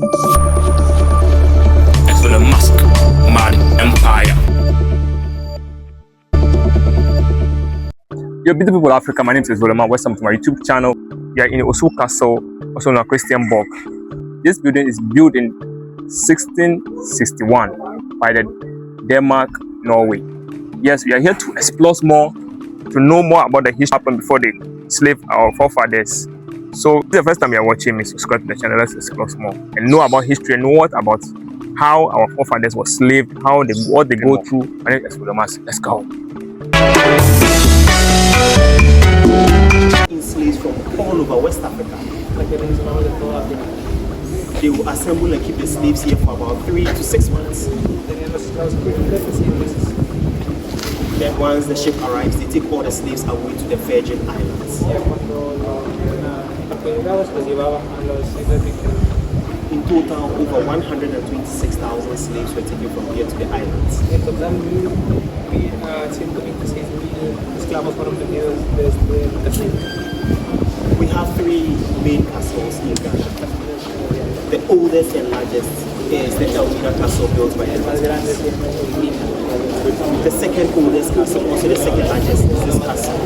As for the Mask Man Empire. Yo, beautiful people of Africa, my name is Volema. Welcome to my YouTube channel. We are in Osu Castle, also known as Christiansborg. This building is built in 1661 by the Denmark-Norway. Yes, we are here to explore more, to know more about the history happened before the slave our forefathers. So if this is the first time you are watching me, subscribe to the channel. Let's explore more and know about history and know what about how our forefathers were slaved, what they go through. My name is Volema. Let's go. In slaves from all over West Africa. They will assemble and keep the slaves here for about 3 to 6 months. Then once the ship arrives, they take all the slaves away to the Virgin Islands. In total, over 126,000 slaves were taken from here to the islands. We have 3 main castles in Ghana. The oldest and largest is the Enslaved Castle built by the Portuguese. The second oldest castle, also the second largest, is this castle.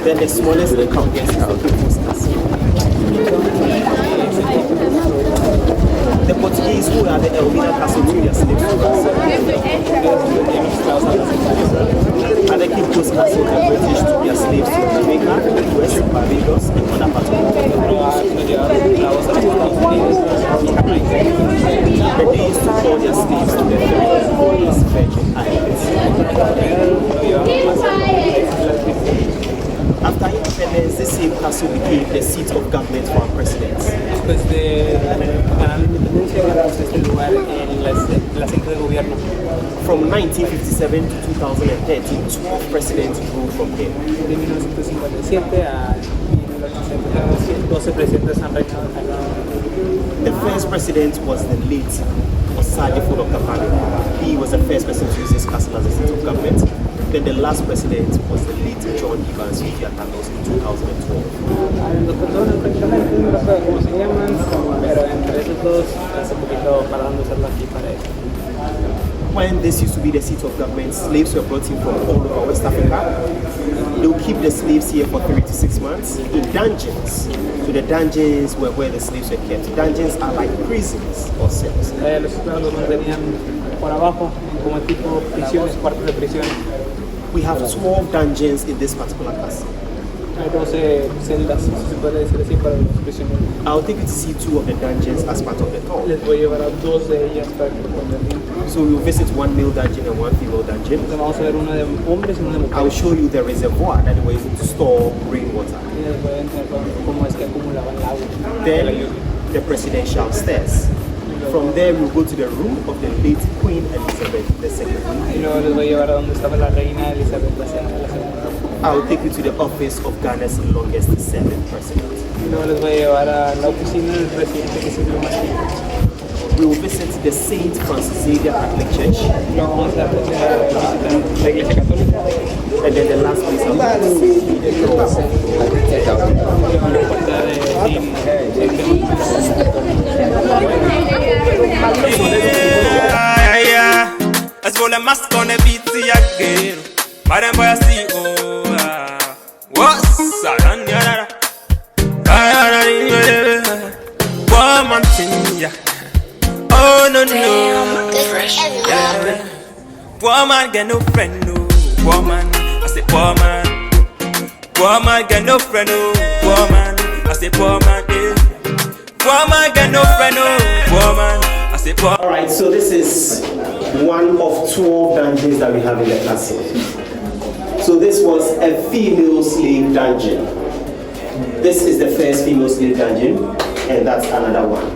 Then the smallest and youngest is the Portuguese Castle. The Portuguese, who are the Enslaved Castle to their slaves, and the Portuguese Castle, the British to their slaves to Jamaica, US, Barbados, and other parts of the world. They used to call their slaves to the Virgin Islands. After independence, this same castle became the seat of government for our presidents. From 1957 to 2013, 12 presidents ruled from here. The first president was the late Osu Castle. He was the first person to use this castle as a seat of government. Then the last president was the late John Evans in 2012. When this used to be the seat of government, slaves were brought in from all over West Africa. They would keep the slaves here for 3 to 6 months in dungeons. So the dungeons were where the slaves were kept. Dungeons are like prisons or cells. We have 12 dungeons in this particular castle. I'll take you to see 2 of the dungeons as part of the tour. So we'll visit one male dungeon and one female dungeon. I'll show you the reservoir that they were using to store rainwater. Then the presidential stairs. From there we'll go to the room of the late Queen Elizabeth II. I'll take you to the office of Ghana's longest serving president. We will visit the Saint Francis Xavier Catholic Church. And then the last place I'll go to is the oh no no, poor man get no friend, no. Poor man, I say poor man. Poor man get no friend, no. Poor man, I say poor man, eh. Poor man get no friend, no. Poor man, I say poor. Alright, so this is one of 12 dungeons that we have in the castle. So this was a female slave dungeon. This is the first female slave dungeon, and that's another one.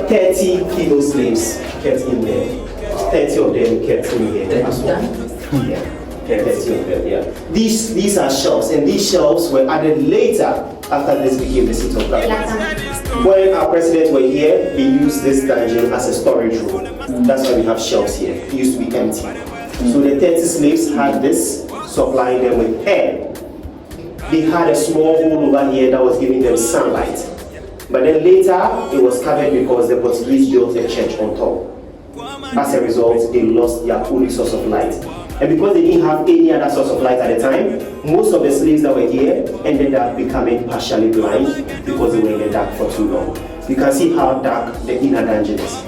30 female slaves kept in there. 30 of them kept in here as well. Yeah. 30 of them, yeah. These are shelves, and these shelves were added later after this became the seat of government. When our presidents were here, we used this dungeon as a storage room. That's why we have shelves here. It used to be empty. So the 30 slaves had this, supplying them with air. They had a small hole over here that was giving them sunlight. But then later, it was covered because the Portuguese built a church on top. As a result, they lost their only source of light. And because they didn't have any other source of light at the time, most of the slaves that were here ended up becoming partially blind because they were in the dark for too long. You can see how dark the inner dungeon is.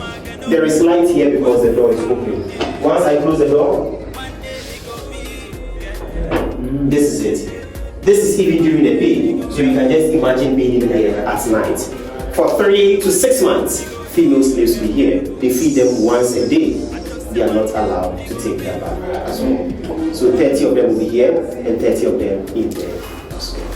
There is light here because the door is open. Once I close the door, this is it. This is even during the day, so you can just imagine being in here at night. For 3 to 6 months, female slaves will be here. They feed them once a day. They are not allowed to take their bath as well. So 30 of them will be here and 30 of them in there as well.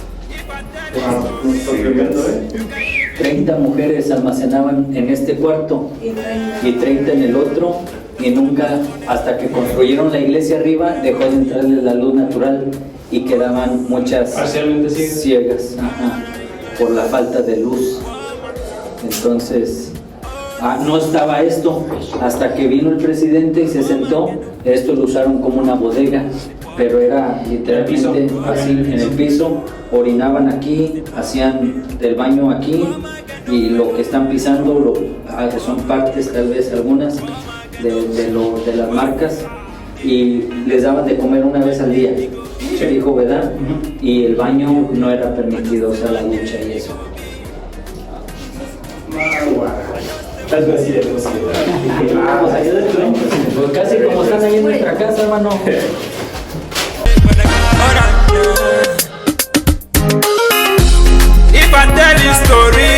30 mujeres almacenaban en este cuarto y 30 en el otro, y nunca, hasta que construyeron la iglesia arriba, dejó de entrarle la luz natural y quedaban muchas ciegas, por la falta de luz. Entonces, no estaba esto hasta que vino el presidente y se sentó. Esto lo usaron como una bodega, pero era literalmente así en el piso. Orinaban aquí, hacían del baño aquí, y lo que están pisando son partes, tal vez algunas de las marcas, y les daban de comer una vez al día, dijo, ¿verdad? Y el baño no era permitido, o sea, la ducha y eso. Vamos allá de pues casi como están ahí en nuestra casa, hermano. If I tell you story,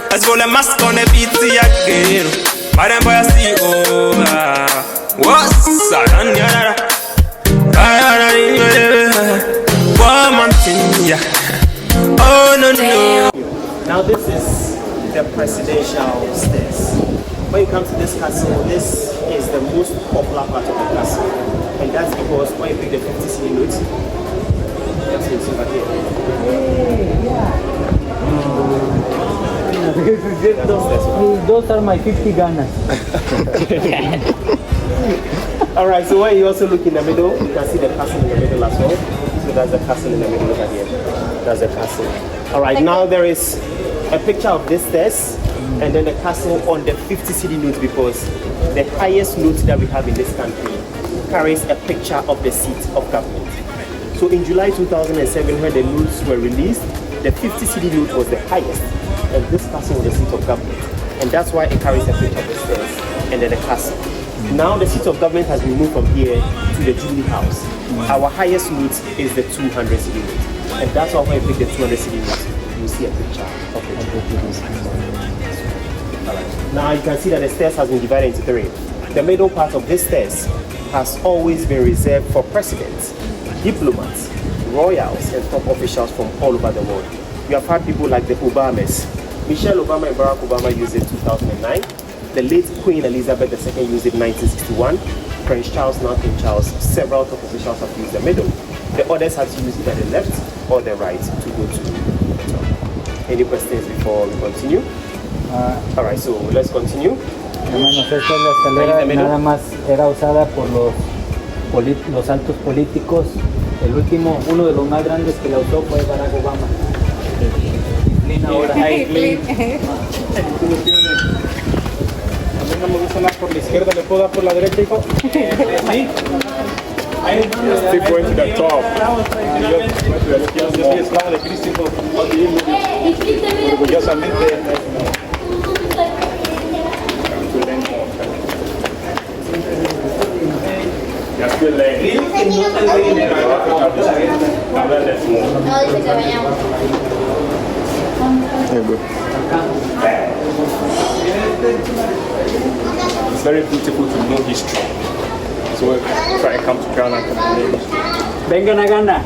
let's go, let mask on the beat again. But then boy I see, what's that? One man thing, yeah. Oh no. Now this is the presidential stairs. When you come to this castle, this is the most popular part of the castle. And that's because when you pick the 50 cedi note, that's what's over here. Those are my 50 Ghana. Alright, so when you also look in the middle, you can see the castle in the middle as well. So that's the castle in the middle, look at here. That's the castle. Alright, now there is a picture of this stairs and then the castle on the 50 cedi note, because the highest note that we have in this country carries a picture of the seat of government. So in July 2007, when the notes were released, the 50 cedi note was the highest, and this castle was the seat of government. And that's why it carries a picture of the stairs and then the castle. Now the seat of government has been moved from here to the Jubilee House. Our highest note is the 200 cedi note. And that's why when you pick the 200 cedi note, you see a picture of the Right. Now you can see that the stairs has been divided into 3. The middle part of this stairs has always been reserved for presidents, diplomats, royals, and top officials from all over the world. We have had people like the Obamas. Michelle Obama and Barack Obama used it in 2009. The late Queen Elizabeth II used it in 1961. Prince Charles, now King Charles, several top officials have used the middle. The others have used either the left or the right to go to the top. Any questions before we continue? Alright, so let's continue. Hermanos, esta es la escalera, nada más era usada por los altos políticos. El último, uno de los más grandes que la usó fue Barack Obama. Ahora a mí no me gusta más por la izquierda, ¿le puedo dar por la derecha, hijo? Sí. Estoy going to the top. Yo soy esclavo de Cristo, orgullosamente. Ya estoy leyendo. It's very beautiful to know history. So if I come to Ghana, vengan a Ghana.